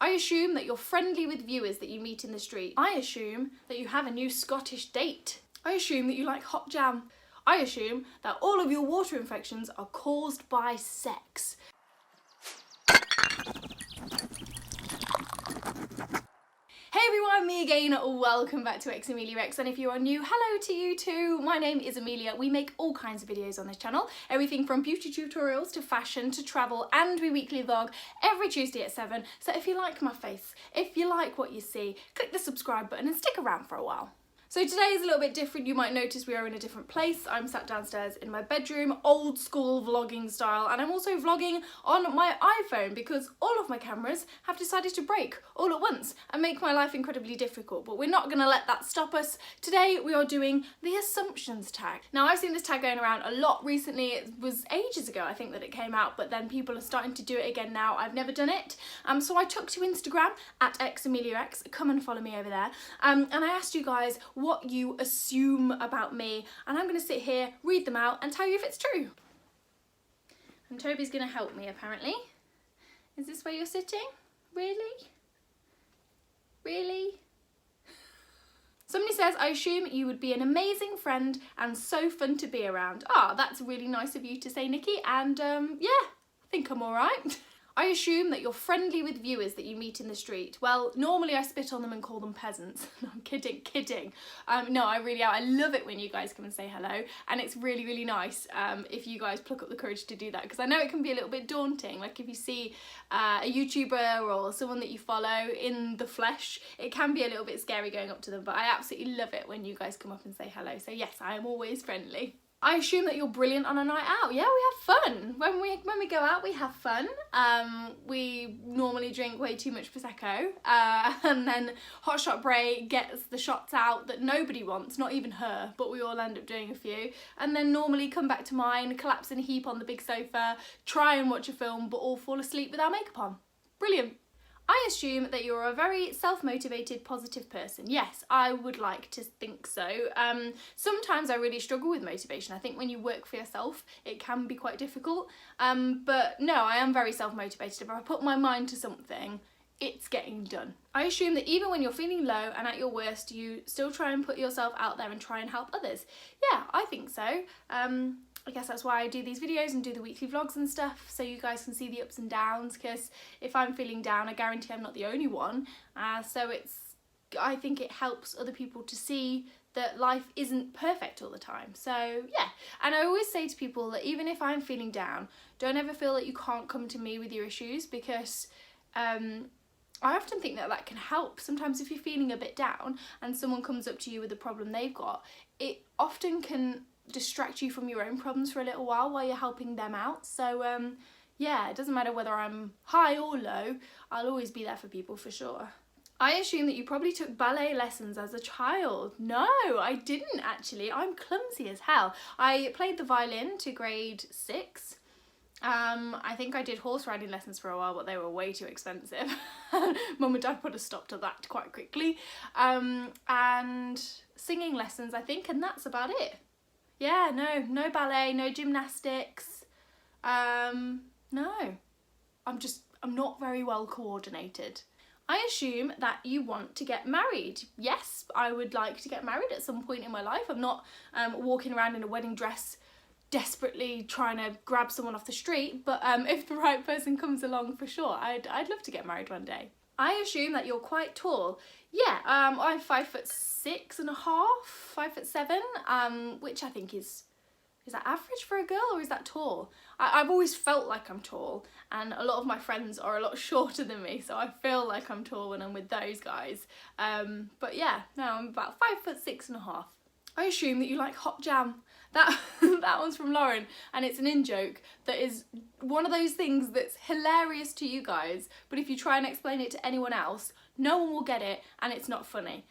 I assume that you're friendly with viewers that you meet in the street. I assume that you have a new Scottish date. I assume that you like hot jam. I assume that all of your water infections are caused by sex. Hey everyone, me again, welcome back to xameliax, and if you are new, hello to you too. My name is Amelia. We make all kinds of videos on this channel, everything from beauty tutorials to fashion to travel, and we weekly vlog every Tuesday at 7. So if you like my face, if you like what you see, click the subscribe button and stick around for a while. So today is a little bit different. You might notice we are in a different place. I'm sat downstairs in my bedroom, old school vlogging style, and I'm also vlogging on my iPhone because all of my cameras have decided to break all at once and make my life incredibly difficult, but we're not gonna let that stop us. Today we are doing the assumptions tag. Now I've seen this tag going around a lot recently. It was ages ago I think that it came out, but then people are starting to do it again now. I've never done it. So I took to Instagram at xameliax, come and follow me over there, and I asked you guys what you assume about me, and I'm going to sit here, read them out and tell you if it's true. And Toby's going to help me apparently. Is this where you're sitting? Really? Really? Somebody says, I assume you would be an amazing friend and so fun to be around. Ah, that's really nice of you to say, Nikki, and yeah, I think I'm alright. I assume that you're friendly with viewers that you meet in the street. Well, normally I spit on them and call them peasants. No, I'm kidding. No, I really am. I love it when you guys come and say hello, and it's really, really nice if you guys pluck up the courage to do that, because I know it can be a little bit daunting. Like if you see a YouTuber or someone that you follow in the flesh, it can be a little bit scary going up to them, but I absolutely love it when you guys come up and say hello. So yes, I am always friendly. I assume that you're brilliant on a night out. Yeah, we have fun. When we go out, we have fun. We normally drink way too much Prosecco. And then Hotshot Bray gets the shots out that nobody wants, not even her, but we all end up doing a few. And then normally come back to mine, collapse in a heap on the big sofa, try and watch a film, but all fall asleep with our makeup on. Brilliant. I assume that you're a very self-motivated, positive person. Yes, I would like to think so. Sometimes I really struggle with motivation. I think when you work for yourself, it can be quite difficult. But no, I am very self-motivated. If I put my mind to something, it's getting done. I assume that even when you're feeling low and at your worst, you still try and put yourself out there and try and help others. Yeah, I think so. I guess that's why I do these videos and do the weekly vlogs and stuff, so you guys can see the ups and downs, because if I'm feeling down, I guarantee I'm not the only one. So I think it helps other people to see that life isn't perfect all the time. So yeah, and I always say to people that even if I'm feeling down, don't ever feel that you can't come to me with your issues, because I often think that that can help. Sometimes if you're feeling a bit down and someone comes up to you with a problem they've got, it often can distract you from your own problems for a little while you're helping them out. So yeah, it doesn't matter whether I'm high or low, I'll always be there for people for sure. I assume that you probably took ballet lessons as a child. No, I didn't actually. I'm clumsy as hell. I played the violin to grade 6. I think I did horse riding lessons for a while, but they were way too expensive. Mum and Dad put a stop to that quite quickly. And singing lessons, I think, and that's about it. Yeah, no ballet, no gymnastics. No, I'm not very well coordinated. I assume that you want to get married. Yes, I would like to get married at some point in my life. I'm not walking around in a wedding dress desperately trying to grab someone off the street, but if the right person comes along, for sure, I'd love to get married one day. I assume that you're quite tall. Yeah, I'm 5'6.5", 5'7", which I think is that average for a girl, or is that tall? I've always felt like I'm tall, and a lot of my friends are a lot shorter than me, so I feel like I'm tall when I'm with those guys. But yeah, no, I'm about 5'6.5". I assume that you like hot jam. That one's from Lauren, and it's an in-joke that is one of those things that's hilarious to you guys, but if you try and explain it to anyone else, no one will get it, and it's not funny.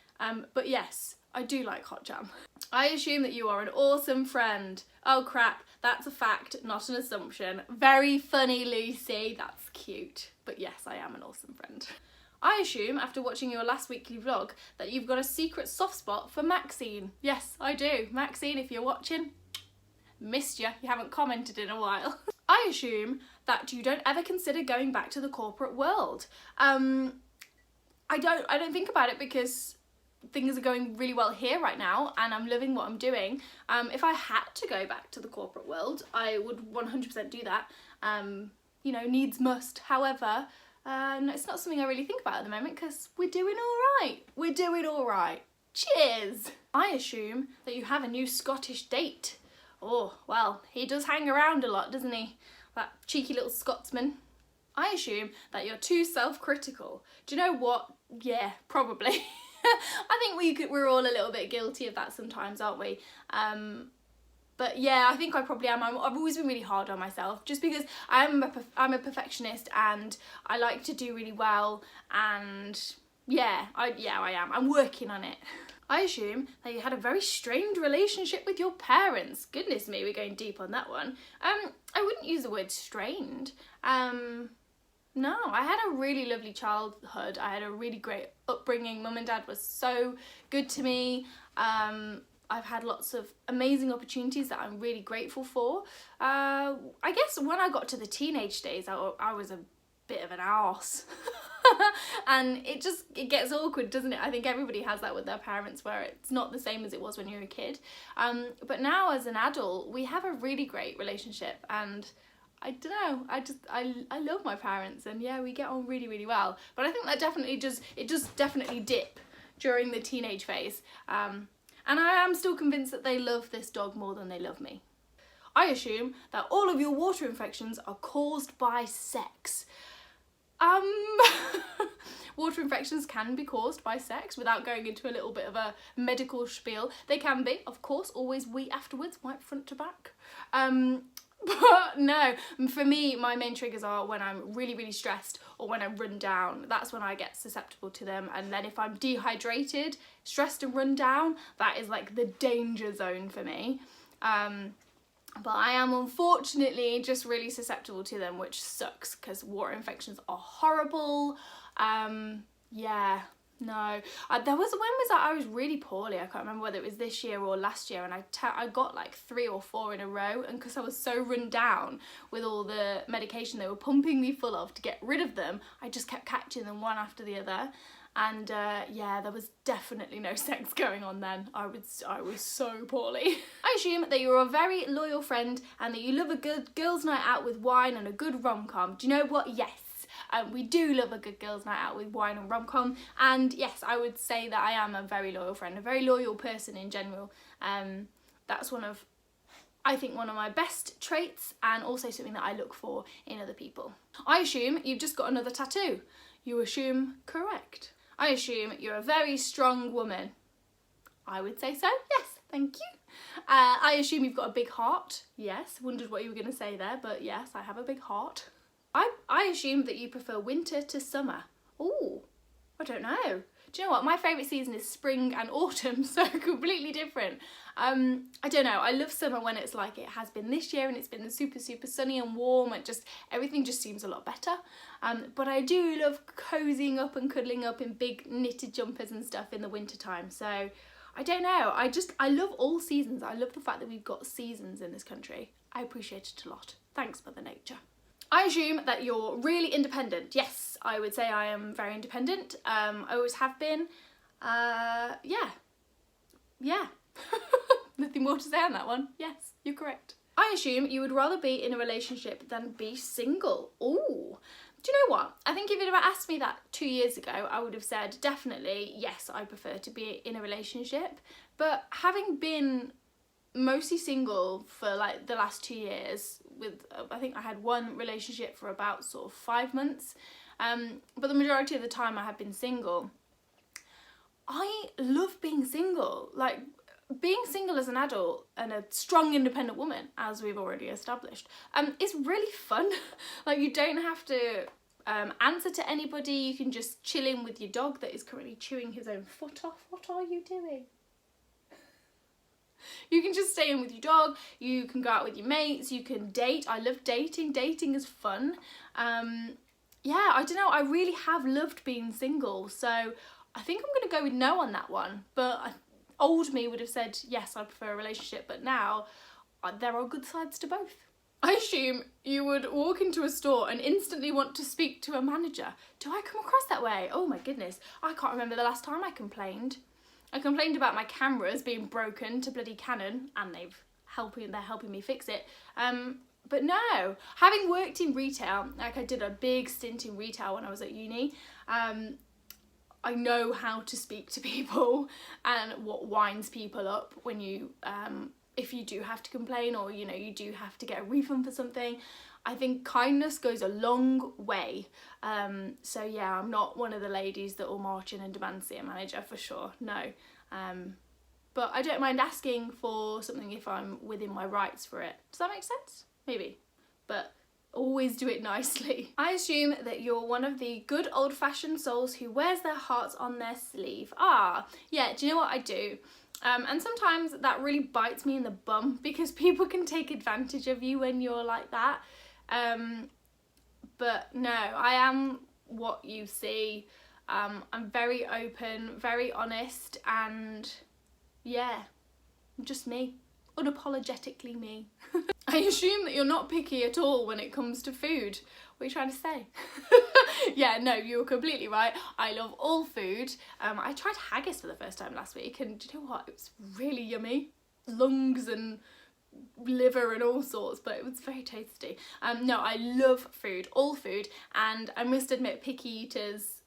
But yes, I do like hot jam. I assume that you are an awesome friend. Oh crap, that's a fact, not an assumption. Very funny, Lucy. That's cute. But yes, I am an awesome friend. I assume, after watching your last weekly vlog, that you've got a secret soft spot for Maxine. Yes, I do. Maxine, if you're watching, missed you. You haven't commented in a while. I assume that you don't ever consider going back to the corporate world. I don't think about it because things are going really well here right now and I'm loving what I'm doing. If I had to go back to the corporate world, I would 100% do that. You know, needs must. However, no, it's not something I really think about at the moment because we're doing all right. We're doing all right. Cheers! I assume that you have a new Scottish date. Oh, well, he does hang around a lot, doesn't he? That cheeky little Scotsman. I assume that you're too self-critical. Do you know what? Yeah, probably. I think we're all a little bit guilty of that sometimes, aren't we? But yeah, I think I probably am. I've always been really hard on myself just because I'm a perfectionist and I like to do really well, and yeah, I am. I'm working on it. I assume that you had a very strained relationship with your parents. Goodness me, we're going deep on that one. I wouldn't use the word strained. No, I had a really lovely childhood. I had a really great upbringing. Mum and dad was so good to me. I've had lots of amazing opportunities that I'm really grateful for. I guess when I got to the teenage days, I was a bit of an arse. And it gets awkward, doesn't it? I think everybody has that with their parents, where it's not the same as it was when you were a kid. But now as an adult, we have a really great relationship, and I don't know, I love my parents, and yeah, we get on really, really well. But I think that definitely definitely dip during the teenage phase. And I am still convinced that they love this dog more than they love me. I assume that all of your water infections are caused by sex. Water infections can be caused by sex without going into a little bit of a medical spiel. They can be, of course, always wee afterwards, white front to back. But no, for me, my main triggers are when I'm really, really stressed or when I run down. That's when I get susceptible to them. And then if I'm dehydrated, stressed and run down, that is like the danger zone for me. But I am unfortunately just really susceptible to them, which sucks because water infections are horrible. Yeah. No, when was that I was really poorly? I can't remember whether it was this year or last year, and I got like 3 or 4 in a row, and because I was so run down with all the medication they were pumping me full of to get rid of them, I just kept catching them one after the other. And yeah, there was definitely no sex going on then. I was so poorly. I assume that you're a very loyal friend and that you love a good girls' night out with wine and a good rom-com. Do you know what? Yes. We do love a good girls' night out with wine and rom-com, and yes, I would say that I am a very loyal friend, a very loyal person in general. That's I think one of my best traits, and also something that I look for in other people. I assume you've just got another tattoo. You assume correct. I assume you're a very strong woman. I would say so, yes, thank you. I assume you've got a big heart. Yes, wondered what you were going to say there, but yes, I have a big heart. I assume that you prefer winter to summer. Ooh, I don't know. Do you know what? My favourite season is spring and autumn, so completely different. I don't know. I love summer when it's like it has been this year and it's been super, super sunny and warm. Everything just seems a lot better. But I do love cozying up and cuddling up in big knitted jumpers and stuff in the winter time. So I don't know. I love all seasons. I love the fact that we've got seasons in this country. I appreciate it a lot. Thanks, Mother Nature. I assume that you're really independent. Yes, I would say I am very independent. I always have been. Yeah. Nothing more to say on that one. Yes, you're correct. I assume you would rather be in a relationship than be single. Ooh. Do you know what? I think if you'd have asked me that 2 years ago, I would have said definitely, yes, I prefer to be in a relationship. But having been mostly single for like the last 2 years, I think I had one relationship for about sort of 5 months, but the majority of the time I have been single. I love being single. Like, being single as an adult and a strong independent woman, as we've already established, is really fun. Like, you don't have to answer to anybody. You can just chill in with your dog that is currently chewing his own foot off. What are you doing? You can just stay in with your dog, you can go out with your mates, you can date. I love dating. Dating is fun. Yeah, I don't know, I really have loved being single, so I think I'm going to go with no on that one. But old me would have said, yes, I prefer a relationship, but now there are good sides to both. I assume you would walk into a store and instantly want to speak to a manager. Do I come across that way? Oh my goodness. I can't remember the last time I complained. I complained about my cameras being broken to bloody Canon, and they're helping me fix it. But no, having worked in retail, like I did a big stint in retail when I was at uni, I know how to speak to people and what winds people up when you, if you do have to complain, or you know, you do have to get a refund for something. I think kindness goes a long way. So yeah, I'm not one of the ladies that will march in and demand to see a manager for sure, no. But I don't mind asking for something if I'm within my rights for it. Does that make sense? Maybe. But always do it nicely. I assume that you're one of the good old-fashioned souls who wears their hearts on their sleeve. Ah, yeah, do you know what I do? And sometimes that really bites me in the bum, because people can take advantage of you when you're like that. But no, I am what you see. I'm very open, very honest, and yeah, I'm just me. Unapologetically me. I assume that you're not picky at all when it comes to food. What are you trying to say? Yeah, no, you were completely right. I love all food. I tried haggis for the first time last week, and do you know what? It was really yummy. Lungs and liver and all sorts, but it was very tasty. No, I love food, all food, and I must admit picky eaters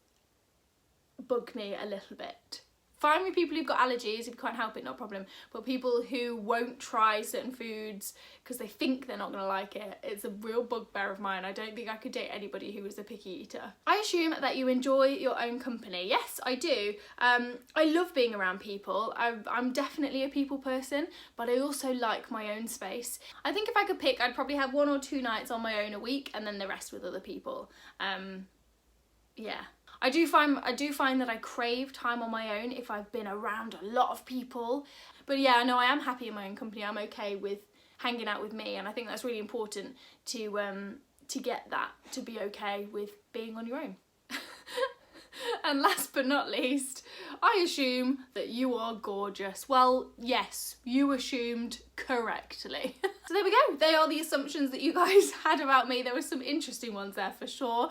bug me a little bit. Fine with people who've got allergies, if you can't help it, no problem. But people who won't try certain foods because they think they're not going to like it, it's a real bugbear of mine. I don't think I could date anybody who was a picky eater. I assume that you enjoy your own company. Yes, I do. I love being around people. I'm definitely a people person, but I also like my own space. I think if I could pick, I'd probably have 1 or 2 nights on my own a week, and then the rest with other people. Yeah. I do find that I crave time on my own if I've been around a lot of people. But yeah, no, I am happy in my own company. I'm okay with hanging out with me, and I think that's really important to get that, to be okay with being on your own. And last but not least, I assume that you are gorgeous. Well, yes, you assumed correctly. So there we go. They are the assumptions that you guys had about me. There were some interesting ones there for sure.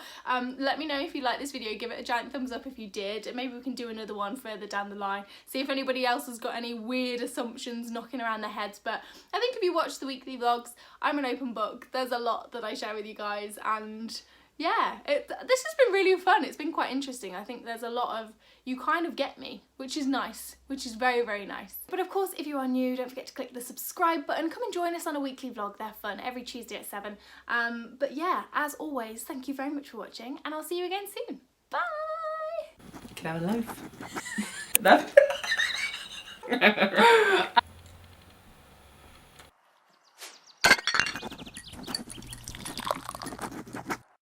Let me know if you liked this video. Give it a giant thumbs up if you did. And maybe we can do another one further down the line. See if anybody else has got any weird assumptions knocking around their heads. But I think if you watch the weekly vlogs, I'm an open book. There's a lot that I share with you guys, and yeah, this has been really fun. It's been quite interesting. I think there's a lot of, you kind of get me, which is nice, which is very, very nice. But of course, if you are new, don't forget to click the subscribe button. Come and join us on a weekly vlog. They're fun every Tuesday at 7. But yeah, as always, thank you very much for watching, and I'll see you again soon. Bye! You can have a loaf. No?